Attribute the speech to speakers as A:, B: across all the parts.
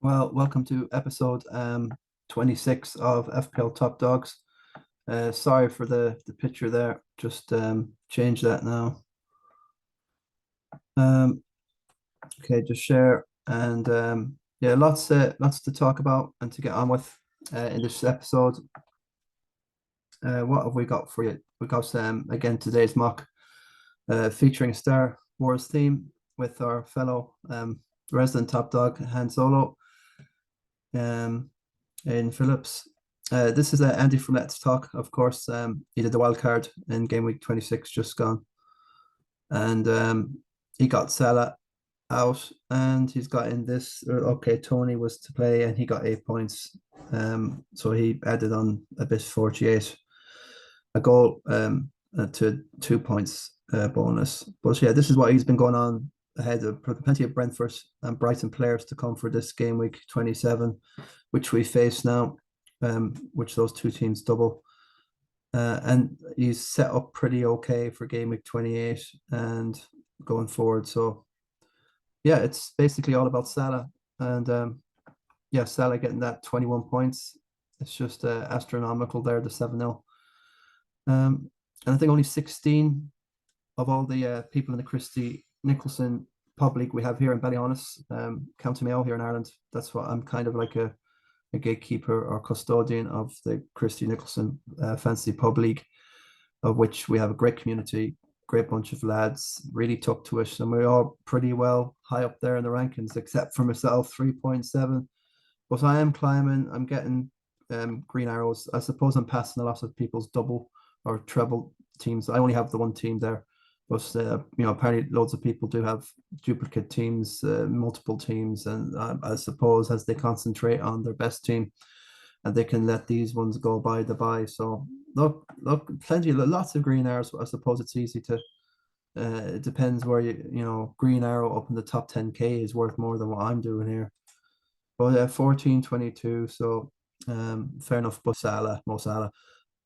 A: Well, welcome to episode 26 of FPL Top Dogs. Sorry for the picture there. Just change that now. Um, okay, just share and yeah, lots to talk about and to get on with in this episode. What have we got for you? We got again today's mock featuring a Star Wars theme with our fellow resident top dog Han Solo. In Phillips. This is Andy from Let's Talk, of course. He did the wild card in game week 26 just gone. And he got Salah out and he's got in this. Okay, Tony was to play and he got 8 points. So he added on a bit 48, a goal to 2 points bonus. But yeah, this is what he's been going on ahead of plenty of Brentford and Brighton players to come for this game week 27, which we face now, which those two teams double. And he's set up pretty okay for game week 28 and going forward. So yeah, it's basically all about Salah. And yeah, Salah getting that 21 points. It's just astronomical there, the 7-0. And I think only 16 of all the people in the Christie Nicholson pub league we have here in Ballyhaunis, County Mayo here in Ireland. That's what I'm kind of like a gatekeeper or custodian of the Christie Nicholson Fantasy Pub League, of which we have a great community, great bunch of lads, really took to us, and we're all pretty well high up there in the rankings, except for myself, 3.7. But I am climbing, I'm getting green arrows. I suppose I'm passing a lot of people's double or treble teams. I only have the one team there. But apparently loads of people do have duplicate teams, multiple teams, and I suppose as they concentrate on their best team, and they can let these ones go by the by. So look, lots of green arrows. I suppose it's easy to. It depends where green arrow up in the top 10k is worth more than what I'm doing here. But 14.22, so fair enough. But Mo Salah.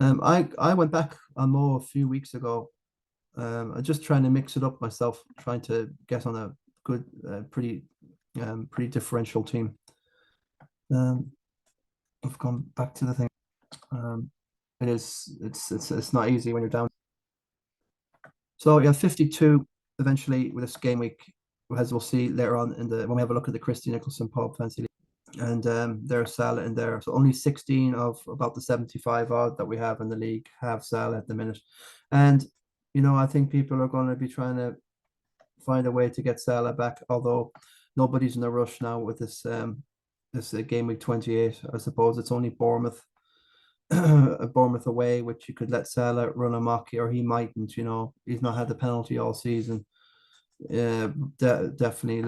A: I went back on Mo a few weeks ago. I'm just trying to mix it up myself, trying to get on a good, pretty differential team. I've gone back to the thing. It's not easy when you're down. So yeah, 52 eventually with this game week, as we'll see later on when we have a look at the Christie Nicholson Pub Fancy League. And there's Salah in there. So only 16 of about the 75 odd that we have in the league have Salah at the minute. And I think people are going to be trying to find a way to get Salah back, although nobody's in a rush now with this game week 28. I suppose it's only Bournemouth away, which you could let Salah run amok, or he mightn't. He's not had the penalty all season. Definitely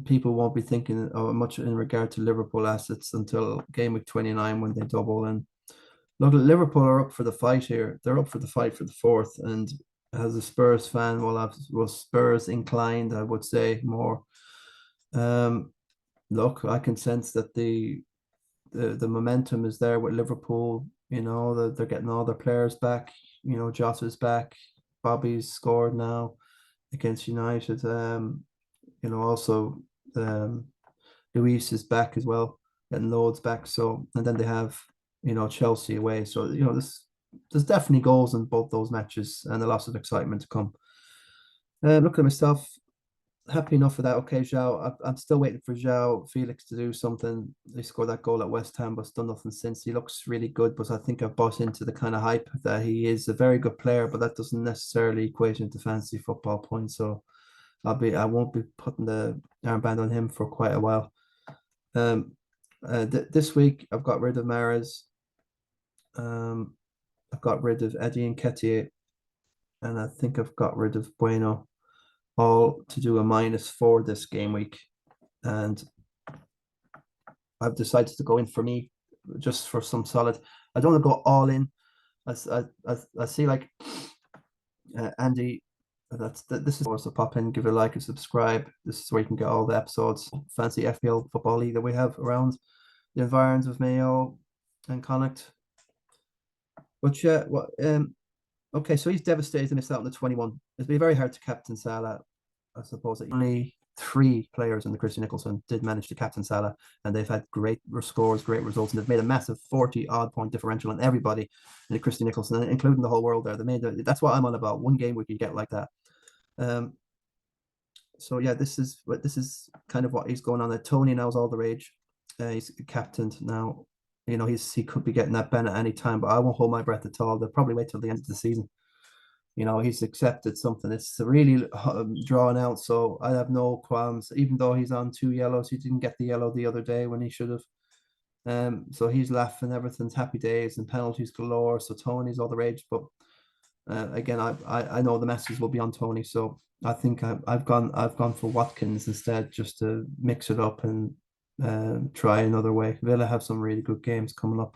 A: people won't be thinking much in regard to Liverpool assets until game week 29 when they double. And look, Liverpool are up for the fight here. They're up for the fight for the fourth, and as a Spurs fan, was Spurs inclined, I would say more. Look, I can sense that the momentum is there with Liverpool. They're getting all their players back. Jota's back. Bobby's scored now against United. Also Luis is back as well, getting loads back. So, and then they have Chelsea away. So there's definitely goals in both those matches and a lot of excitement to come. Looking at myself, happy enough with that. Okay, João, I'm still waiting for João Felix to do something. He scored that goal at West Ham, but done nothing since. He looks really good, but I think I've bought into the kind of hype that he is a very good player, but that doesn't necessarily equate into fantasy football points. So I won't be putting the armband on him for quite a while. This week I've got rid of Mahrez. I've got rid of Eddie and Nketiah, and I think I've got rid of Bueno, all to do a -4 this game week. And I've decided to go in for me just for some solid. I don't want to go all in. I see like Andy. This is also pop in, give it a like and subscribe. This is where you can get all the episodes. Fancy FPL football league that we have around the environs of Mayo and Connacht. But yeah, okay, so he's devastated to miss out on the 21. It'd be very hard to captain Salah, I suppose. Only 3 players in the Christian Nicholson did manage to captain Salah, and they've had great scores, great results, and they've made a massive 40 odd point differential on everybody in the Christian Nicholson, including the whole world there. That's what I'm on about. One game we could get like that. So yeah, this is kind of what he's going on. Tony now is all the rage. He's captained now. You know, he could be getting that ban at any time, but I won't hold my breath at all. They'll probably wait till the end of the season. You know, he's accepted something. It's really drawn out, so I have no qualms. Even though he's on 2 yellows, he didn't get the yellow the other day when he should have. So he's laughing, everything's happy days and penalties galore. So Tony's all the rage, but again, I know the message will be on Tony, so I think I've gone for Watkins instead, just to mix it up and try another way. Villa have some really good games coming up.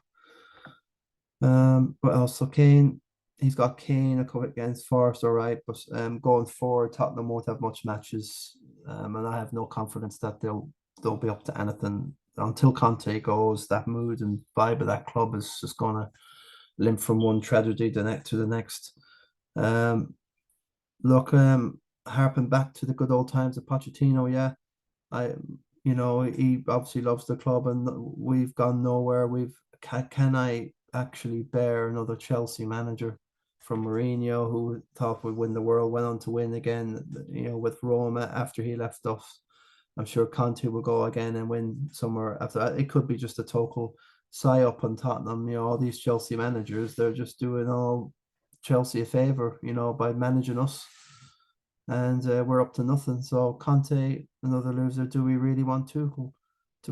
A: What else? So Kane, he's got Kane a couple against Forest, all right, but going forward, Tottenham won't have much matches, and I have no confidence that they'll be up to anything until Conte goes. That mood and vibe of that club is just gonna limp from one tragedy to the next. Look, harping back to the good old times of Pochettino, yeah, he obviously loves the club, and we've gone nowhere. Can I actually bear another Chelsea manager from Mourinho, who thought would win the world, went on to win again, with Roma after he left us. I'm sure Conte will go again and win somewhere after that. It could be just a total psy-up on Tottenham. All these Chelsea managers, they're just doing all Chelsea a favour, by managing us. And we're up to nothing. So Conte, another loser. Do we really want to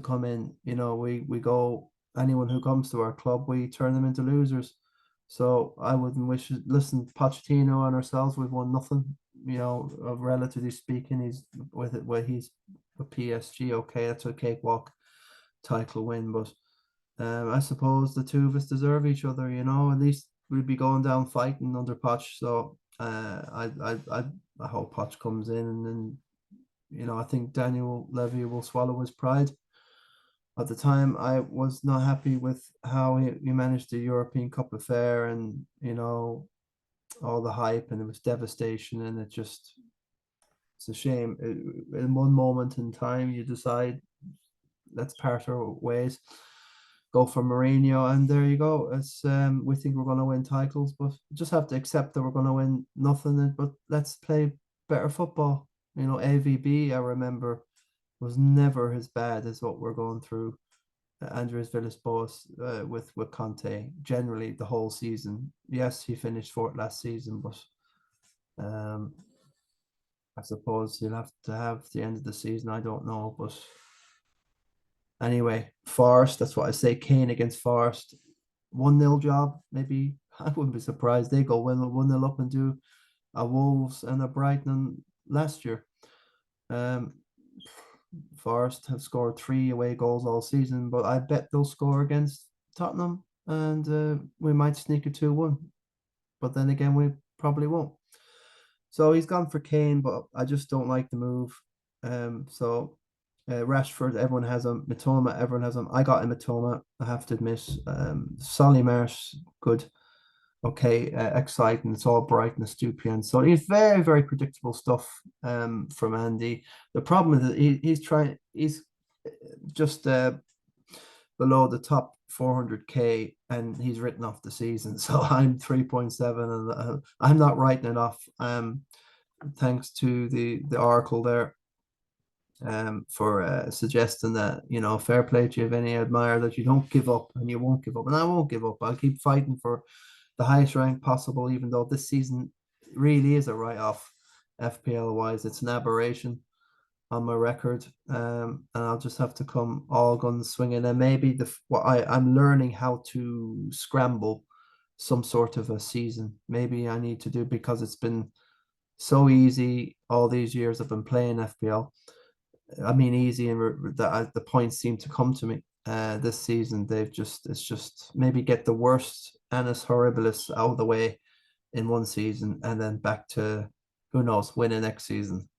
A: come in? We go, anyone who comes to our club, we turn them into losers. So I wouldn't wish it. Listen, Pochettino and ourselves, we've won nothing. Relatively speaking, he's with PSG. Okay, that's a cakewalk title win, but I suppose the two of us deserve each other. At least we'd be going down fighting under Poch. So I hope Poch comes in, and I think Daniel Levy will swallow his pride. At the time, I was not happy with how he managed the European Cup affair, and all the hype, and it was devastation, and it's a shame. In one moment in time, you decide let's part our ways, go for Mourinho, and there you go. It's we think we're going to win titles, but just have to accept that we're going to win nothing. But let's play better football. AVB, I remember, was never as bad as what we're going through. Andres Villas-Boas with Conte, generally the whole season. Yes, he finished fourth last season, but I suppose he'll have to have the end of the season. I don't know, but anyway, Forest, that's what I say. Kane against Forest, 1-0 job, maybe. I wouldn't be surprised. They go 1-0 up and do a Wolves and a Brighton last year. Forest have scored 3 away goals all season, but I bet they'll score against Tottenham, and we might sneak a 2-1. But then again, we probably won't. So he's gone for Kane, but I just don't like the move. Rashford, everyone has him. Mitoma, everyone has him. I got him Mitoma, I have to admit. Solly Marsh, good. Okay, exciting. It's all bright and Stupian. So he's very, very predictable stuff from Andy. The problem is that he's just below the top 400k, and he's written off the season. So I'm 3.7, and I'm not writing it off. Thanks to the oracle there for suggesting that, fair play to you, Vinny. I admire that you don't give up, and you won't give up, and I won't give up. I'll keep fighting for the highest rank possible, even though this season really is a write-off FPL wise. It's an aberration on my record, and I'll just have to come all guns swinging. And maybe I'm learning how to scramble some sort of a season. Maybe I need to do, because it's been so easy all these years I've been playing FPL. I mean, easy, and the points seem to come to me. This season, it's just maybe get the worst Annus Horribilis out of the way in one season, and then back to, who knows, winning next season.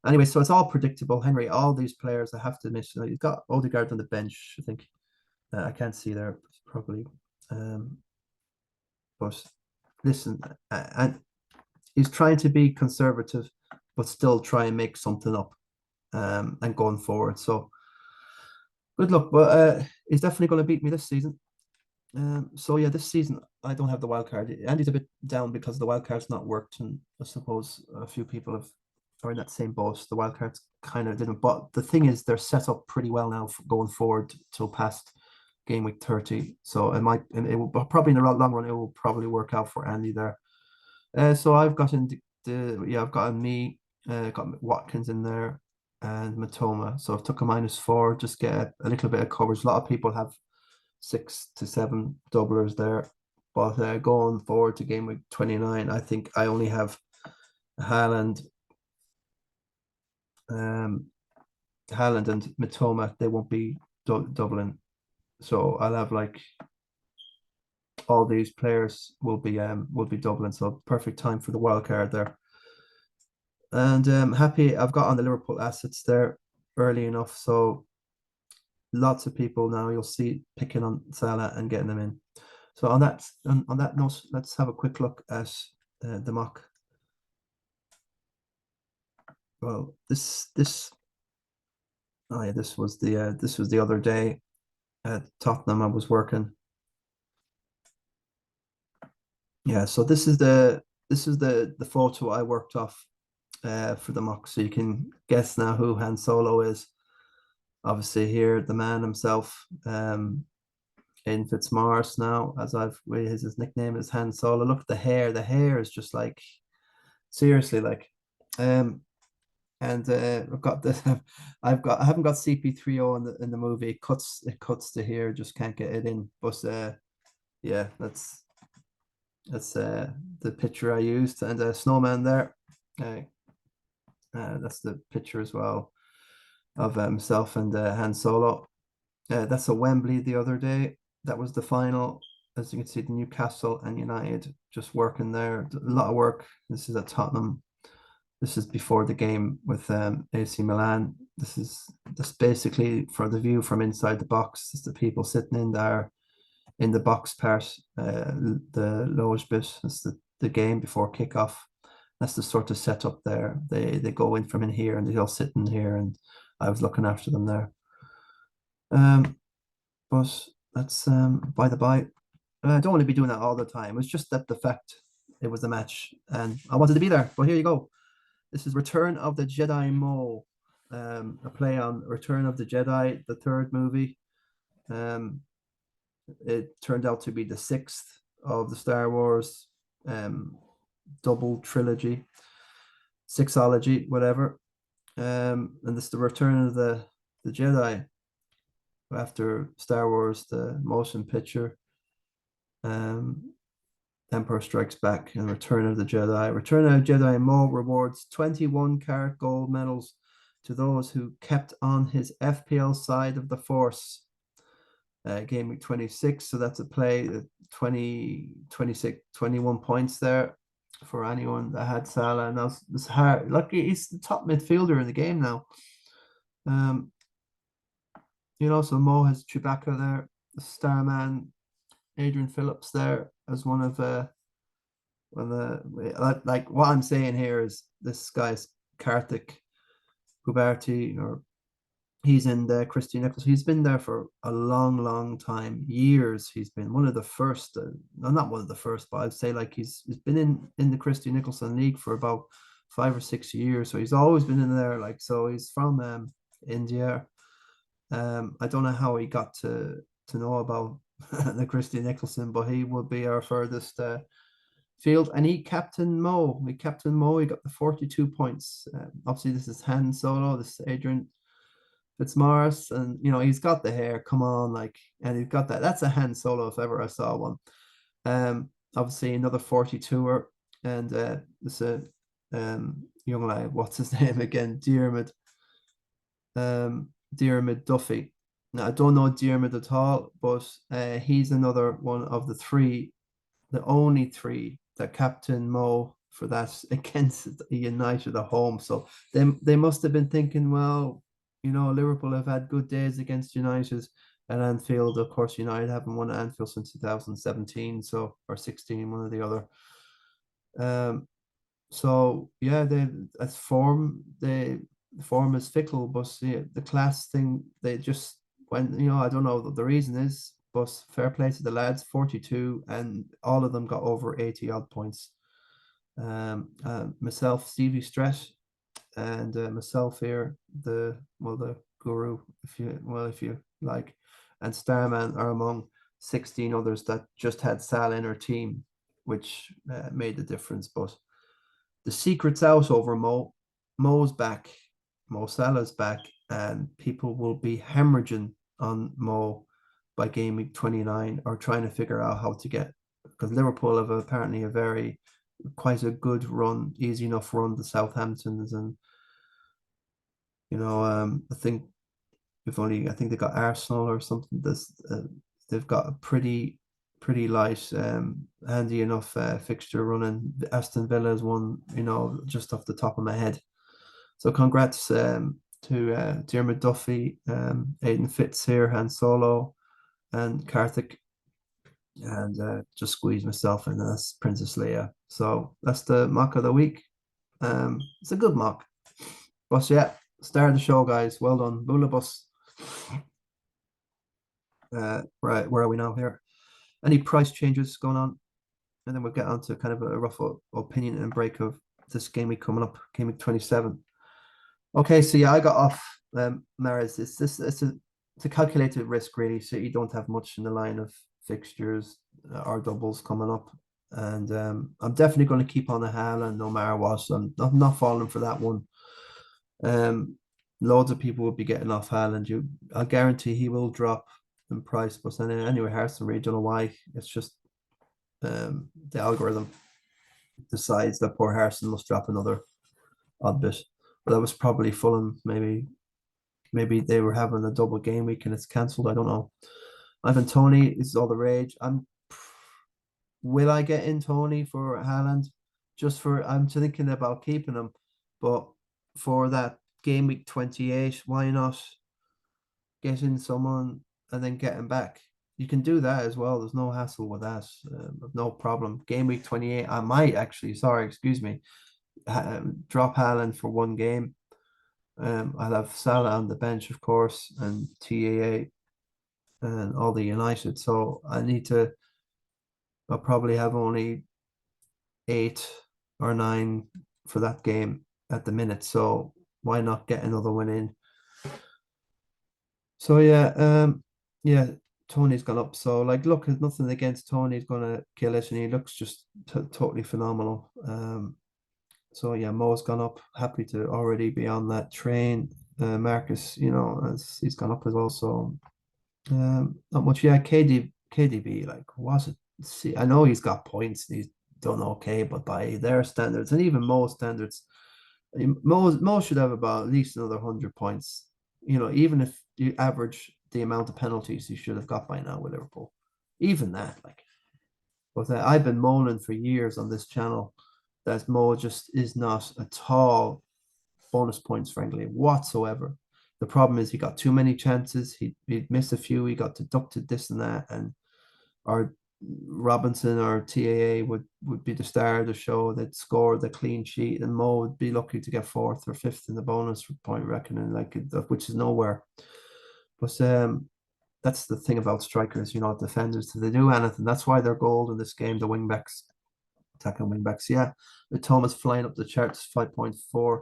A: Anyway, so it's all predictable. Henry, all these players, I have to admit, you've got Odegaard on the bench, I think. I can't see there properly. But listen, and he's trying to be conservative. but still try and make something up and going forward. So good luck. But he's definitely going to beat me this season. So yeah, this season I don't have the wild card. Andy's a bit down because the wild card's not worked, and I suppose a few people are in that same boat. The wild cards kind of didn't, but the thing is, they're set up pretty well now going forward till past game week 30. So and it will probably in the long run, it will probably work out for Andy there. So I've got I've got me, got Watkins in there and Matoma. So I've took a -4, just get a little bit of coverage. A lot of people have 6 to 7 doublers there. But going forward to game week 29, I think I only have Haaland, Haaland and Matoma. They won't be doubling, so I'll have like all these players will be doubling. So perfect time for the wild card there. And happy I've got on the Liverpool assets there early enough, so lots of people now you'll see picking on Salah and getting them in. So on that note, let's have a quick look at the mock. Well, this was the other day at Tottenham. I was working. Yeah, so this is the photo I worked off for the mock. So you can guess now who Han Solo is. Obviously here the man himself, in Fitzmaurice now, as his nickname is Han Solo. Look at the hair. The hair is just like seriously like and I've got this. I haven't got CP30 in the movie. It cuts to here. Just can't get it in. But yeah, that's the picture I used, and a snowman there. That's the picture as well of himself and Han Solo. That's a Wembley the other day. That was the final. As you can see, the Newcastle and United just working there. A lot of work. This is at Tottenham. This is before the game with AC Milan. This is basically for the view from inside the box. This is the people sitting in there in the box part, the loge bit. It's the game before kickoff. That's the sort of setup there. They go in from in here and they all sit in here, and I was looking after them there. But that's by the by. I don't want to be doing that all the time. It's just that the fact it was the match and I wanted to be there. But here you go. This is Return of the Jedi Mo, a play on Return of the Jedi, the third movie. It turned out to be the 6th of the Star Wars double trilogy, sixology, whatever. And this is the Return of the Jedi after Star Wars, the motion picture. Empire Strikes Back and Return of the Jedi. Return of the Jedi Mo rewards 21 karat gold medals to those who kept on his FPL side of the Force. Game week 26, so that's a play 20, 26, 21 points there for anyone that had Salah. And that's hard. Lucky he's the top midfielder in the game now. So Mo has Chewbacca there, the Starman, Adrian Phillips there as one of like what I'm saying here is this guy's Kartik Kubarti, or he's in the Christy Nichols. He's been there for a long time, years. He's been one of the first, not one of the first, but I'd say like he's been in the Christy Nicholson League for about 5 or 6 years. So he's always been in there. Like, so he's from India. I don't know how he got to know about the Christy Nicholson, but he would be our furthest field. And he captain Mo. He got the 42 points. Obviously, this is Han Solo. This is Adrian Fitzmaurice, and he's got the hair. Come on, like, and he's got that. That's a Han Solo if ever I saw one. Obviously another 42er, and this young lad. What's his name again? Diarmid Duffy. Now I don't know Diarmid at all, but he's another one of the three, the only three that Captain Mo for that against United at home. So they must have been thinking, well, Liverpool have had good days against United at Anfield. Of course, United haven't won at Anfield since 2017, or 16, one or the other. So yeah, they as form the form is fickle, but the class thing they just when I don't know what the reason is, but fair play to the lads, 42, and all of them got over 80 odd points. Myself, Stevie Stretch, and myself here, the guru, if you like, and Starman are among 16 others that just had Salah in our team, which made the difference. But the secret's out over Mo. Mo's back. Mo Salah's back, and people will be hemorrhaging on Mo by game week 29 or trying to figure out how to get because Liverpool have apparently a very quite a good run, easy enough run to Southamptons, and I think they got Arsenal or something. They've got a pretty light, handy enough fixture running. Aston Villa is one, just off the top of my head. So congrats to Diarmuid Duffy, Aidan Fitz here, Han Solo, and Karthik, and just squeeze myself in as Princess Leia. So that's the mock of the week. It's a good mock. But yeah, start of the show, guys. Well done. Bula bus. Right, where are we now here? Any price changes going on? And then we'll get on to kind of a rough opinion and break of this game week coming up, game week 27. Okay, so yeah, I got off Maris. It's a calculated risk really, so you don't have much in the line of fixtures or doubles coming up. And I'm definitely going to keep on the Haaland no matter what. So I'm not falling for that one. Loads of people will be getting off Haaland. I guarantee he will drop in price, but anyway, Harrison really don't know why. It's just the algorithm decides that poor Harrison must drop another odd bit. But that was probably Fulham. Maybe they were having a double game week and it's cancelled. I don't know. Ivan Toney is all the rage. Will I get in Toney for Haaland? I'm thinking about keeping him, but for that game week 28, why not get in someone and then get him back? You can do that as well. There's no hassle with that. No problem. Game week 28, I might actually, sorry, excuse me, drop Haaland for one game. I'll have Salah on the bench, of course, and TAA and all the United. So I'll probably have only 8 or 9 for that game at the minute. So why not get another one in? So yeah, Tony's gone up. So look, there's nothing against Tony. He's gonna kill it, and he looks just totally phenomenal. So yeah, Mo's gone up. Happy to already be on that train. Marcus, as he's gone up as well. So not much. Yeah, KDB, was it? See, I know he's got points and he's done okay, but by their standards and even Mo's standards, Mo should have about at least another 100 points. Even if you average the amount of penalties he should have got by now with Liverpool, even that, But I've been moaning for years on this channel that Mo just is not at all bonus points friendly whatsoever. The problem is he got too many chances. He missed a few. He got deducted this and that, and our Robinson or TAA would be the star of the show. They'd score the clean sheet, and Mo would be lucky to get 4th or 5th in the bonus point reckoning, which is nowhere. But that's the thing about strikers, defenders. If they do anything, that's why they're gold in this game. The wingbacks, attacking wingbacks. Yeah, with Thomas flying up the charts, 5.4.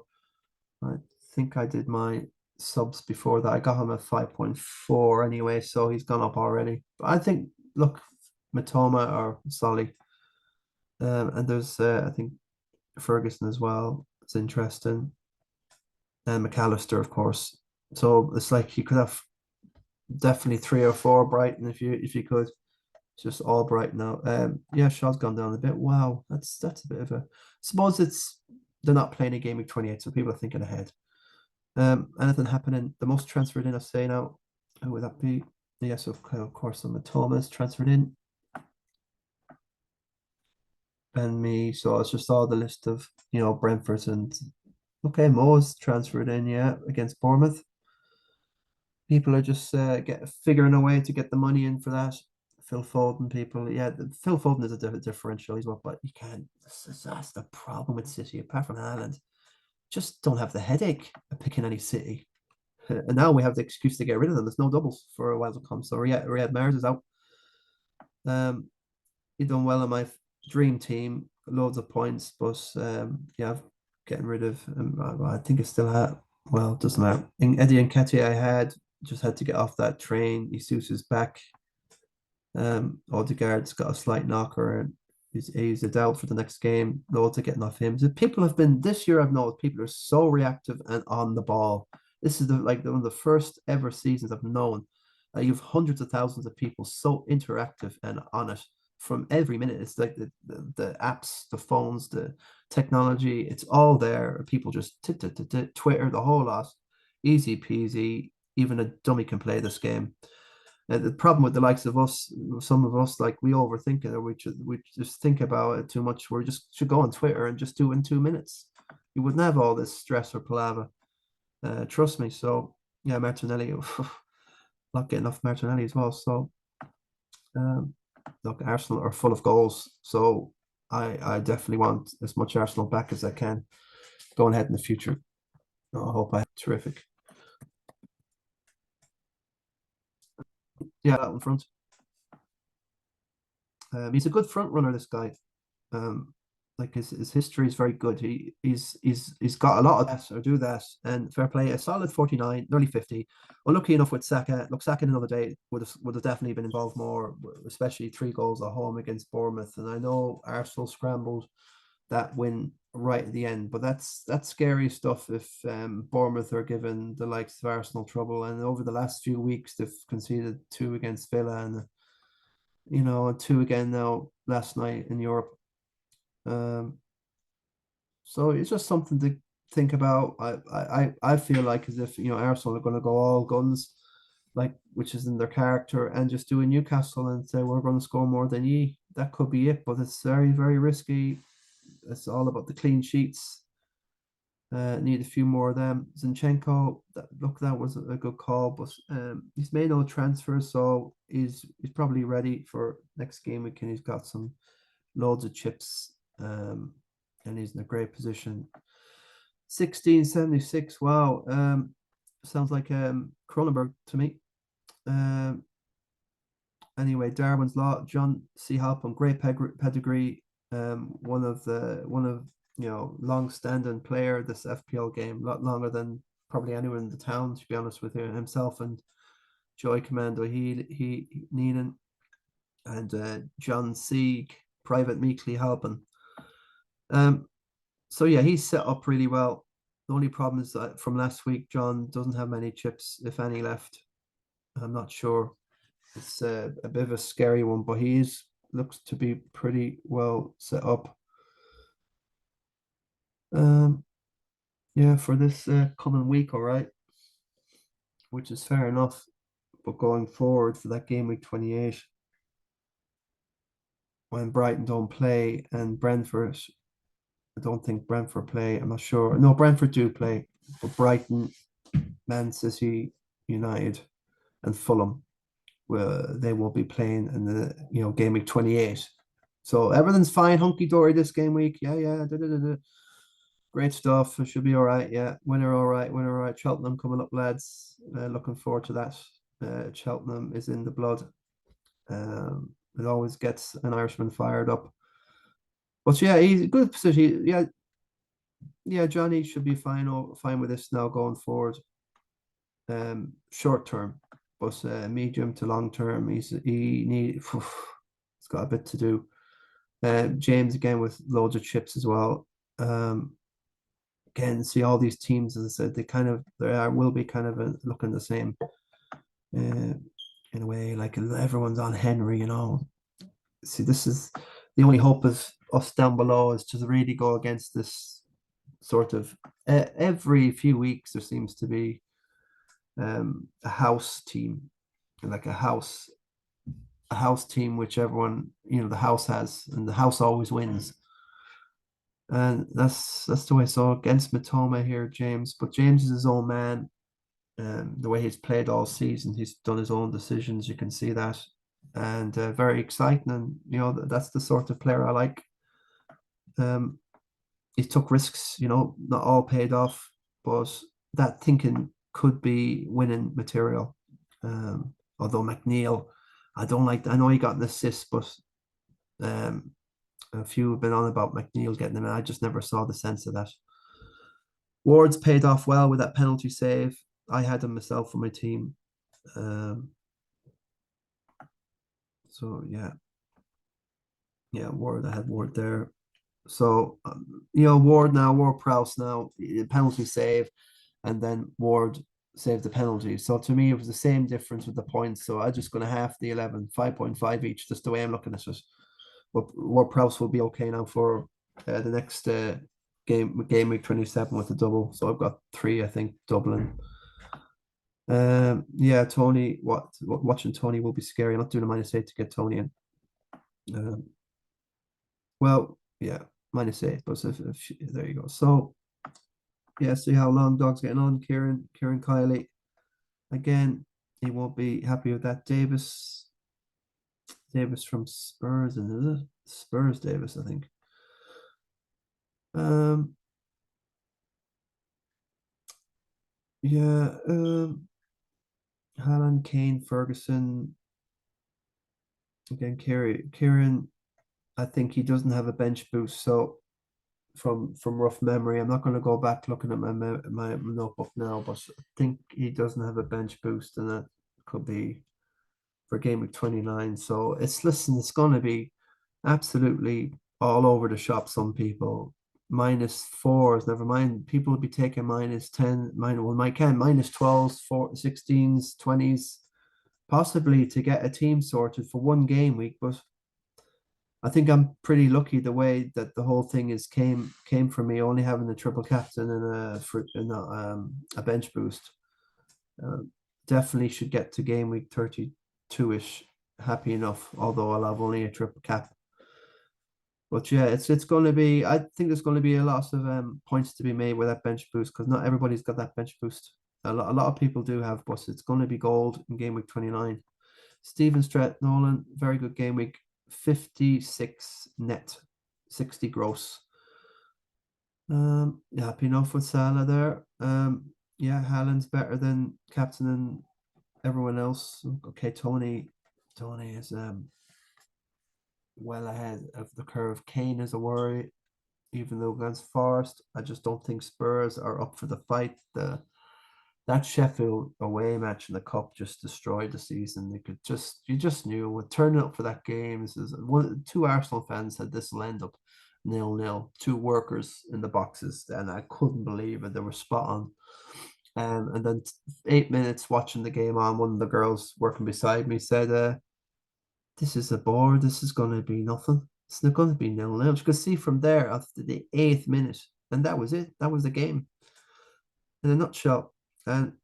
A: I think I did my subs before that. I got him at 5.4 anyway, so he's gone up already. But I think, look, Matoma or Solly. And there's, I think, Ferguson as well. It's interesting. And McAllister, of course. So it's like you could have definitely 3 or 4 Brighton if you could. It's just all Brighton now. Yeah, Shaw's gone down a bit. Wow, that's a bit of a. I suppose they're not playing a game week 28, so people are thinking ahead. Anything happening? The most transferred in, I say now. Who would that be? Yes, of course, Thomas transferred in. And me. So it's just all the list of Brentford and Mo's transferred in, yeah, against Bournemouth. People are just figuring a way to get the money in for that. Phil Foden people. Yeah, Phil Foden is a differential. He's what, but you can't. That's the problem with City. Apart from Haaland, just don't have the headache of picking any City. And now we have the excuse to get rid of them. There's no doubles for a while to come. So Riyad Mahrez is out. He done well in my dream team, loads of points, but yeah, getting rid of him. I think it's still well, it doesn't matter. Eddie Nketiah I just had to get off that train. Jesus is back. Odegaard's got a slight knocker and he's a doubt for the next game. Loads of getting off him. People have been this year. I've noticed people are so reactive and on the ball. This is one of the first ever seasons I've known. You have hundreds of thousands of people so interactive and on it from every minute. It's like the apps, the phones, the technology. It's all there. People just Twitter, the whole lot, easy peasy. Even a dummy can play this game. The problem with the likes of us, some of us, like we overthink it, or we just think about it too much. We just should go on Twitter and just do it in 2 minutes. You wouldn't have all this stress or palaver. Trust me. So yeah, Martinelli, not getting off Martinelli as well. So look, Arsenal are full of goals. So I definitely want as much Arsenal back as I can going ahead in the future. I hope I have terrific. Yeah, out in front. He's a good front runner, this guy. Like his history is very good. He's got a lot of that or do that. And fair play, a solid 49, nearly 50. Unlucky enough with Saka. Look, Saka another day would have definitely been involved more, especially 3 goals at home against Bournemouth. And I know Arsenal scrambled that win right at the end, but that's scary stuff if Bournemouth are given the likes of Arsenal trouble. And over the last few weeks, they've conceded 2 against Villa and 2 again now last night in Europe. So it's just something to think about. I feel like as if Arsenal are going to go all guns, like which is in their character, and just do a Newcastle and say we're going to score more than ye. That could be it, but it's very, very risky. It's all about the clean sheets. Need a few more of them. Zinchenko, that was a good call, but he's made no transfers, so he's probably ready for next game week, and he's got some loads of chips, and he's in a great position. 1676. Wow. Sounds like Cronenberg to me. Anyway, Darwin's Law, John C. Halpin, great pedigree. One of long-standing player this FPL game, a lot longer than probably anyone in the town, to be honest with you. Himself and Joy Commando, he Neenan, and John C. Private Meekly Halpin. So yeah, he's set up really well. The only problem is that from last week, John doesn't have many chips, if any, left. I'm not sure. It's a bit of a scary one, but looks to be pretty well set up. Yeah, for this coming week, all right, which is fair enough. But going forward for that game week 28, when Brighton don't play and Brentford, I don't think Brentford play. I'm not sure. No, Brentford do play, but Brighton, Man City, United, and Fulham, they will be playing in the game week 28. So everything's fine, hunky dory this game week. Yeah. Great stuff. It should be all right. Yeah, winner all right. Cheltenham coming up, lads. Looking forward to that. Cheltenham is in the blood. It always gets an Irishman fired up. But yeah, he's a good position. Yeah, Johnny should be fine with this now going forward. Short term, but medium to long term, he's got a bit to do. James again with loads of chips as well. Again, see all these teams, as I said, will be kind of looking the same. In a way, like everyone's on Henry, See, this is the only hope of us down below is to really go against this sort of every few weeks there seems to be a house team, like a house team which everyone the house has, and the house always wins. And that's the way. So against Matoma here, James, but James is his own man. The way he's played all season, he's done his own decisions. You can see that. and very exciting. And that's the sort of player I like. He took risks, not all paid off, but that thinking could be winning material. Although McNeil, I don't like. I know he got an assist, but um, a few have been on about McNeil getting him, and I just never saw the sense of that. Ward's paid off well with that penalty save. I had him myself for my team. So Ward. I had Ward there. So Ward-Prowse now penalty save, and then Ward saved the penalty. So to me, it was the same difference with the points. So I'm just going to half the 11, 5.5 each. Just the way I'm looking at it. But Ward-Prowse will be okay now for the next game week 27 with the double. So I've got 3, I think, doubling. Tony. Watching Tony will be scary. I'm not doing a -8 to get Tony in. Well, yeah, -8. But there you go. So see how Long Dog's getting on. Kieran Kiley. Again, he won't be happy with that. Davis from Spurs, and is it Spurs Davis? I think. Haaland, Kane, Ferguson. Again, Kieran. I think he doesn't have a bench boost. So from rough memory, I'm not going to go back looking at my notebook now, but I think he doesn't have a bench boost, and that could be for game week 29. So it's going to be absolutely all over the shop. Some people -4s, never mind. People will be taking -10, -12s, 16s, 20s, possibly to get a team sorted for one game week. But I think I'm pretty lucky the way that the whole thing came for me, only having a triple captain and a bench boost. Definitely should get to game week 32-ish. Happy enough, although I'll have only a triple cap. But yeah, it's going to be. I think there's going to be a lot of points to be made with that bench boost, because not everybody's got that bench boost. A lot of people do have, but it's going to be gold in game week 29. Stephen Strat Nolan, very good game week. 56 net, 60 gross. Happy enough with Salah there. Haaland's better than captain and everyone else. Okay, Tony is well ahead of the curve. Kane is a worry, even though against Forest, I just don't think Spurs are up for the fight. That Sheffield away match in the cup just destroyed the season. You just knew with turning up for that game. Two Arsenal fans said this will end up 0-0. Two workers in the boxes, and I couldn't believe it. They were spot on. And then 8 minutes watching the game on, one of the girls working beside me said, "This is a bore. This is going to be nothing. It's not going to be 0-0." You could see from there after the 8th minute, and that was it. That was the game in a nutshell. And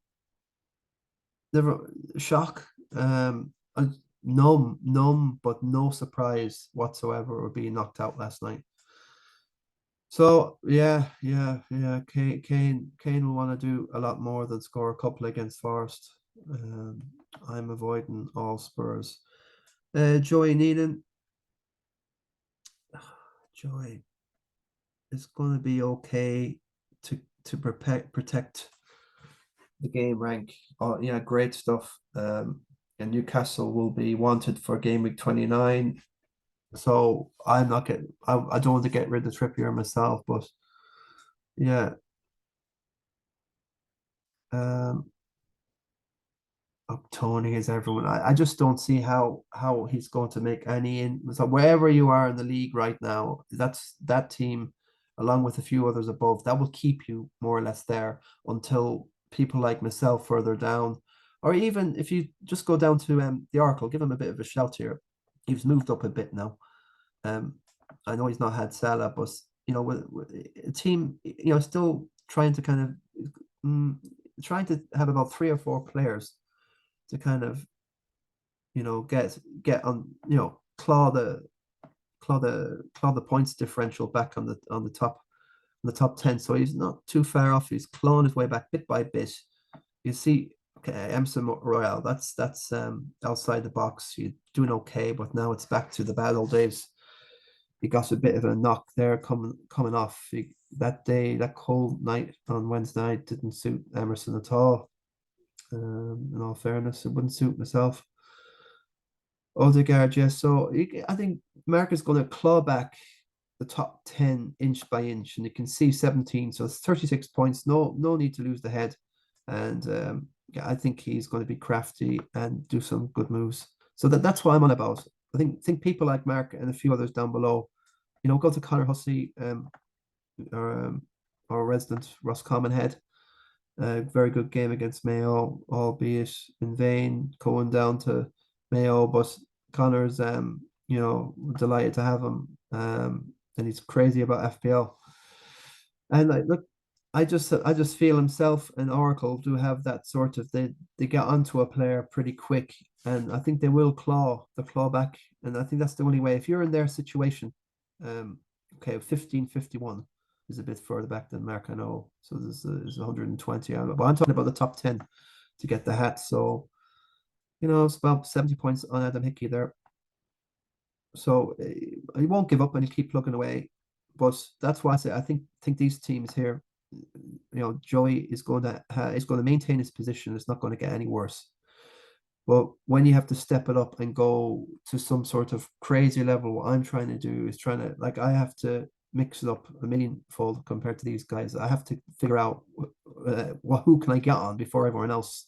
A: never shock, numb, but no surprise whatsoever of being knocked out last night. So Kane will want to do a lot more than score a couple against Forest. I'm avoiding all Spurs. Joey Needham. Joey is going to be okay to protect the game rank. Oh yeah, great stuff. And Newcastle will be wanted for game week 29. So I'm not getting. I don't want to get rid of Trippier myself, but yeah. Tony is everyone. I just don't see how he's going to make any in. So wherever you are in the league right now, that's that team, along with a few others above, that will keep you more or less there until people like myself further down, or even if you just go down to the Oracle, give him a bit of a shout here. He's moved up a bit now. I know he's not had Salah, but with a team, still trying to kind of trying to have about 3 or 4 players to kind of get on, claw the points differential back on the top 10. So he's not too far off. He's clawing his way back bit by bit. You see Okay, Emerson Royale. That's outside the box. You're doing okay, but now it's back to the bad old days. He got a bit of a knock there coming off. That day, that cold night on Wednesday night didn't suit Emerson at all. In all fairness, it wouldn't suit myself. Odegaard, yes. So I think Mark is going to claw back the top 10 inch by inch, and you can see 17. So it's 36 points. No need to lose the head. And yeah, I think he's going to be crafty and do some good moves. So that's what I'm on about. I think people like Mark and a few others down below, go to Connor Hussey, our resident Roscommon head. Very good game against Mayo, albeit in vain, going down to Mayo, but Connor's delighted to have him. And he's crazy about FPL. And like look, I just feel himself and Oracle do have that sort of they get onto a player pretty quick, and I think they will claw back, and I think that's the only way. If you're in their situation, um, okay, 1551 is a bit further back than Mark, I know. So there's 120 out, but I'm talking about the top 10 to get the hat. So it's about 70 points on Adam Hickey there. So he won't give up and he keep plugging away. But that's why I say I think these teams here, Joey is going to maintain his position. It's not going to get any worse. But when you have to step it up and go to some sort of crazy level, what I'm trying to do is I have to mix it up a millionfold compared to these guys. I have to figure out who can I get on before everyone else.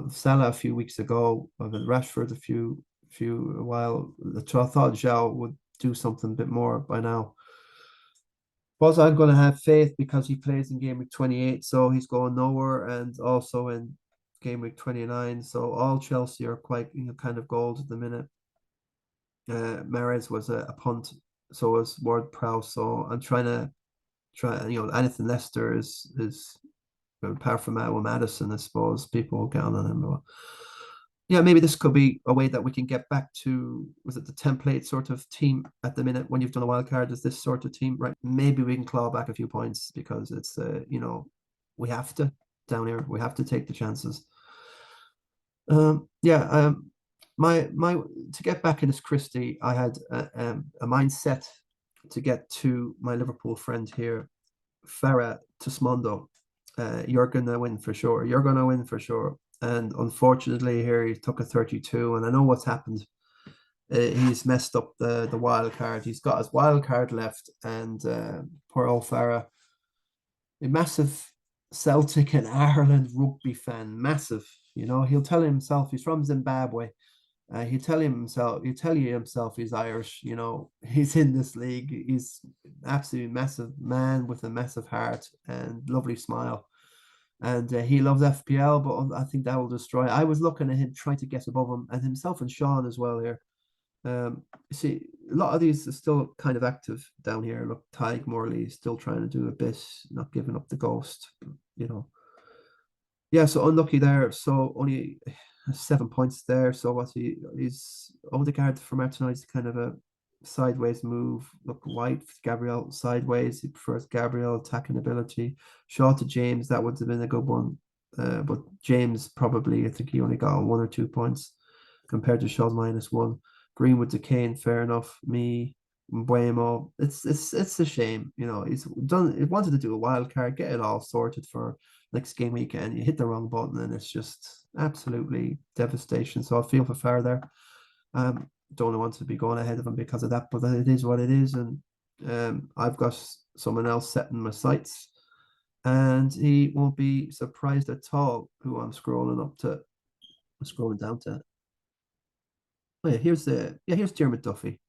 A: Salah a few weeks ago, Rashford a while. I thought Zhao would do something a bit more by now. But I'm going to have faith because he plays in game week 28, so he's going nowhere, and also in game week 29. So all Chelsea are quite kind of gold at the minute. Mahrez was a punt, so was Ward Prowse. So I'm trying to anything Leicester is apart from Madison, I suppose people will get on him. But yeah, maybe this could be a way that we can get back to, was it the template sort of team at the minute when you've done a wild card? Is this sort of team, right? Maybe we can claw back a few points because it's we have to down here. We have to take the chances. Yeah. My to get back in this Christie, I had a mindset to get to my Liverpool friend here, Farah Tismondo. You're gonna win for sure. You're gonna win for sure. And unfortunately, here he took a 32, and I know what's happened. He's messed up the wild card. He's got his wild card left, and poor old Farah, a massive Celtic and Ireland rugby fan, massive. He'll tell himself he's from Zimbabwe. He'll tell you himself he's Irish. He's in this league. He's absolutely massive man with a massive heart and lovely smile. And he loves FPL, but I think that will destroy. I was looking at him trying to get above him, and himself and Sean as well here. See, a lot of these are still kind of active down here. Look, Tig Morley is still trying to do a bit, not giving up the ghost. Yeah, so unlucky there. So only 7 points there. So he's Odegaard for Martinez is kind of a sideways move. Look, White Gabriel sideways. He prefers Gabriel attacking ability. Shaw to James, that would have been a good one. But James probably, I think he only got 1 or 2 points compared to Shaw's -1. Greenwood to Kane, fair enough. Me, Mbuemo. It's a shame. He's done. He wanted to do a wild card, get it all sorted for next game weekend. You hit the wrong button, and it's just absolutely devastation. So I feel for Farr there. Don't want to be going ahead of him because of that, but it is what it is, and I've got someone else setting my sights, and he won't be surprised at all who I'm scrolling down to. Oh yeah, here's Dermot Duffy.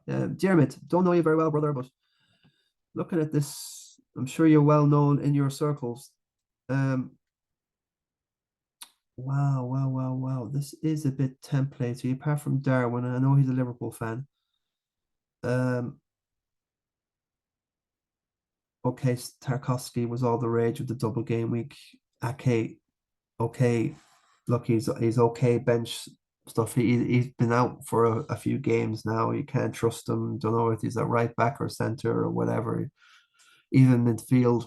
A: Dermot, don't know you very well, brother, but looking at this, I'm sure you're well known in your circles. Wow, wow, wow, wow. This is a bit templatey, apart from Darwin, and I know he's a Liverpool fan. Um, okay, Tarkovsky was all the rage with the double game week. Okay, okay. Look, he's okay bench stuff. He's been out for a few games now. You can't trust him. Don't know if he's a right back or center or whatever. Even midfield.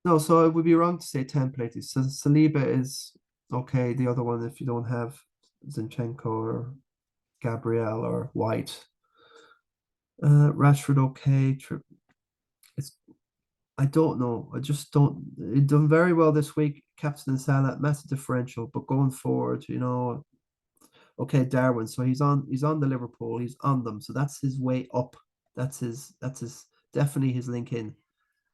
A: No, so it would be wrong to say template. So Saliba is okay. The other one, if you don't have Zinchenko or Gabriel or White, Rashford, okay. It's I don't know. I just don't. He done very well this week. Captain and Salah, massive differential. But going forward, okay, Darwin. So he's on the Liverpool. He's on them. So that's his way up. That's his definitely his link in.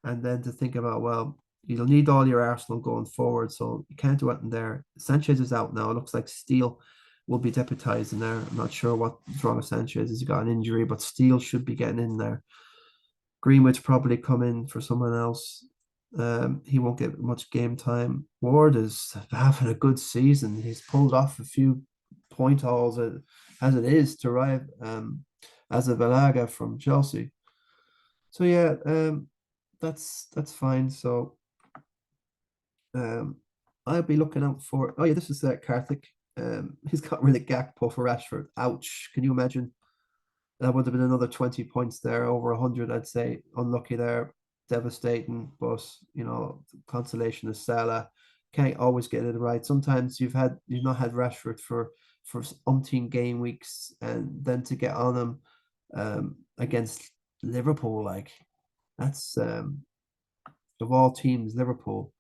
A: And then to think about, well, you'll need all your Arsenal going forward, so you can't do anything there. Sanchez is out now. It looks like Steele will be deputized in there. I'm not sure what's wrong with Sanchez. Has he got an injury? But Steele should be getting in there. Greenwood's probably come in for someone else. He won't get much game time. Ward is having a good season. He's pulled off a few point hauls as it is to arrive as a Balaga from Chelsea. So yeah, that's fine. So um, I'll be looking out for. Oh yeah, this is Karthik. He's got rid of Gakpo for Rashford. Ouch! Can you imagine? That would have been another 20 points there, over 100, I'd say. Unlucky there, devastating. But consolation is Salah. Can't always get it right. Sometimes you've not had Rashford for umpteen game weeks, and then to get on him against Liverpool, like that's of all teams, Liverpool.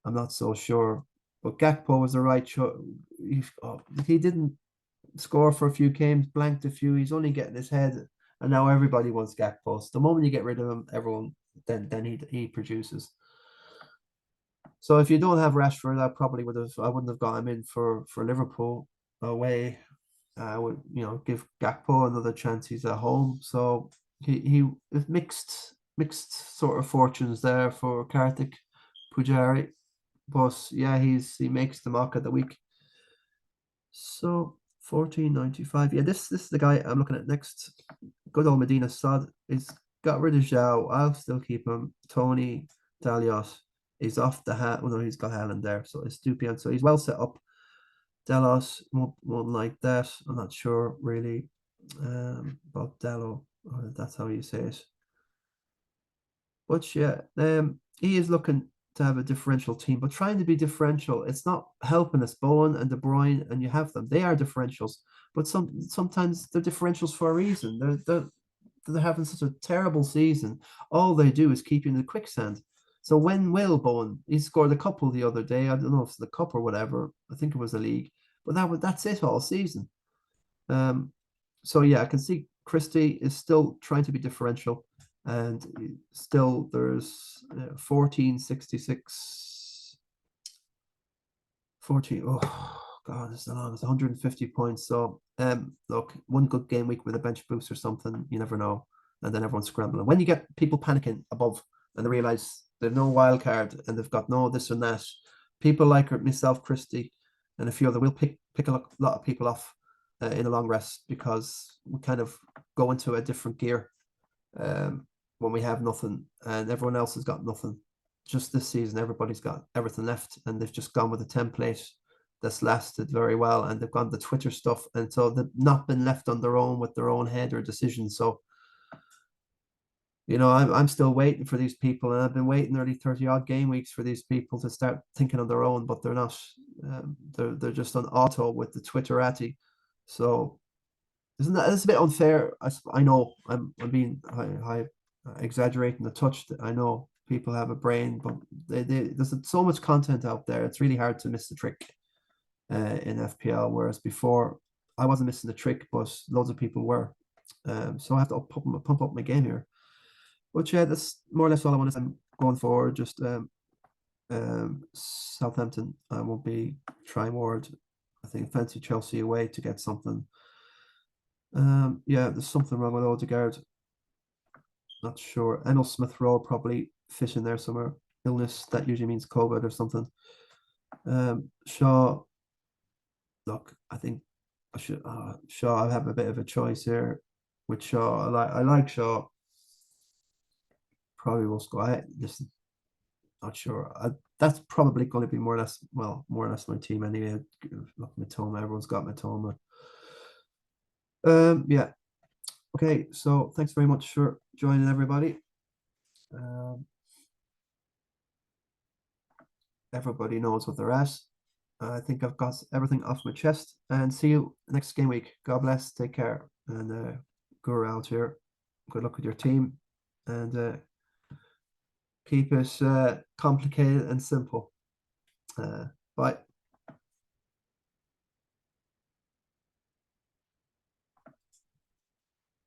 A: I'm not so sure. But Gakpo was the right choice. He didn't score for a few games, blanked a few. He's only getting his head, and now everybody wants Gakpo. So the moment you get rid of him, everyone then he produces. So if you don't have Rashford, I wouldn't have got him in for Liverpool away. I would give Gakpo another chance. He's at home, so he mixed sort of fortunes there for Kartik Pujari. But yeah, he makes the mock of the week. So 14.95. Yeah, this is the guy I'm looking at next. Good old Medina Sod. He's got rid of Zhao. I'll still keep him. Tony Daliot. He's off the hat. Well, no, he's got Haaland there. So it's Stupian. So he's well set up. Delos won't like that. I'm not sure really about Dello. That's how you say it. But yeah, he is looking to have a differential team, but trying to be differential, it's not helping us. Bowen and De Bruyne, and you have them. They are differentials, but sometimes they're differentials for a reason. They're having such a terrible season. All they do is keep you in the quicksand. So when will Bowen? He scored a couple the other day. I don't know if it's the cup or whatever. I think it was the league, but that's it all season. Um, so yeah, I can see Christie is still trying to be differential, and still there's 1466 14. Oh God, it's long. It's 150 points. So look, one good game week with a bench boost or something, you never know. And then everyone's scrambling. When you get people panicking above and they realize they've no wild card and they've got no this and that, people like myself, Christie, and a few other will pick a lot of people off in a long rest, because we kind of go into a different gear when we have nothing and everyone else has got nothing. Just this season, everybody's got everything left, and they've just gone with a template that's lasted very well, and they've gone the Twitter stuff, and so they've not been left on their own with their own head or decisions. So I'm still waiting for these people, and I've been waiting nearly 30 odd game weeks for these people to start thinking on their own, but they're not. They're just on auto with the Twitterati. So isn't that it's a bit unfair? I know I'm being high exaggerating the touch. I know people have a brain, but there's so much content out there. It's really hard to miss the trick in FPL. Whereas before, I wasn't missing the trick, but loads of people were. So I have to pump up my game here. But yeah, that's more or less all I want to say going forward. Just Southampton, I won't be trying hard. I think fancy Chelsea away to get something. Yeah, there's something wrong with Odegaard. Not sure. Emil Smith Rowe probably fit in there somewhere. Illness, that usually means COVID or something. Shaw, look, I think I should Shaw. I have a bit of a choice here with Shaw. I like Shaw. Probably will score. Listen, not sure. That's probably going to be more or less my team anyway. Look, Matoma. Everyone's got Matoma. Yeah. Okay. So thanks very much for joining, everybody. Um, everybody knows what they're at. I think I've got everything off my chest, and see you next game week. God bless, take care, and go out here. Good luck with your team, and keep it complicated and simple. Bye.